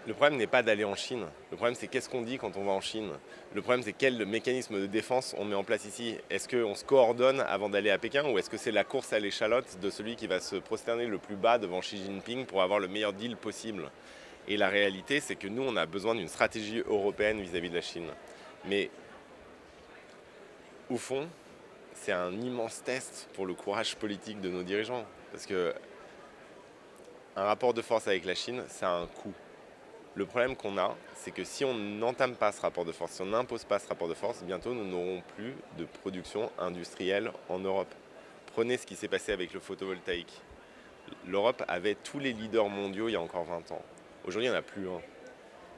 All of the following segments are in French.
Le problème n'est pas d'aller en Chine. Le problème, c'est qu'est-ce qu'on dit quand on va en Chine. Le problème, c'est quel mécanisme de défense on met en place ici. Est-ce qu'on se coordonne avant d'aller à Pékin ou est-ce que c'est la course à l'échalote de celui qui va se prosterner le plus bas devant Xi Jinping pour avoir le meilleur deal possible? Et la réalité, c'est que nous, on a besoin d'une stratégie européenne vis-à-vis de la Chine. Mais au fond, c'est un immense test pour le courage politique de nos dirigeants. Parce que un rapport de force avec la Chine, ça a un coût. Le problème qu'on a, c'est que si on n'entame pas ce rapport de force, si on n'impose pas ce rapport de force, bientôt nous n'aurons plus de production industrielle en Europe. Prenez ce qui s'est passé avec le photovoltaïque. L'Europe avait tous les leaders mondiaux il y a encore 20 ans. Aujourd'hui, il n'y en a plus un.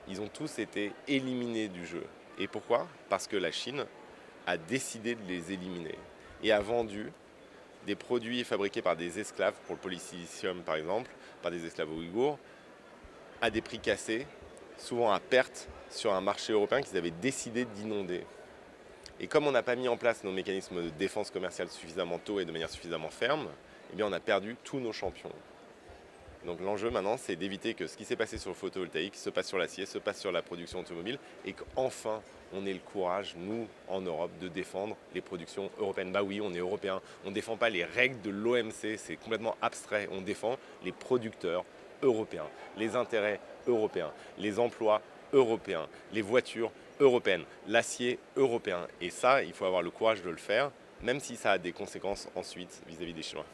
Ils ont tous été éliminés du jeu. Et pourquoi? Parce que la Chine a décidé de les éliminer et a vendu des produits fabriqués par des esclaves, pour le polysilicium par exemple, par des esclaves ouïghours, à des prix cassés, souvent à perte, sur un marché européen qu'ils avaient décidé d'inonder. Et comme on n'a pas mis en place nos mécanismes de défense commerciale suffisamment tôt et de manière suffisamment ferme, eh bien on a perdu tous nos champions. Donc l'enjeu maintenant, c'est d'éviter que ce qui s'est passé sur le photovoltaïque se passe sur l'acier, se passe sur la production automobile, et qu'enfin on ait le courage, nous, en Europe, de défendre les productions européennes. Bah oui, on est européen, on ne défend pas les règles de l'OMC, c'est complètement abstrait, on défend les producteurs européens, les intérêts européens, les emplois européens, les voitures européennes, l'acier européen. Et ça, il faut avoir le courage de le faire, même si ça a des conséquences ensuite vis-à-vis des Chinois.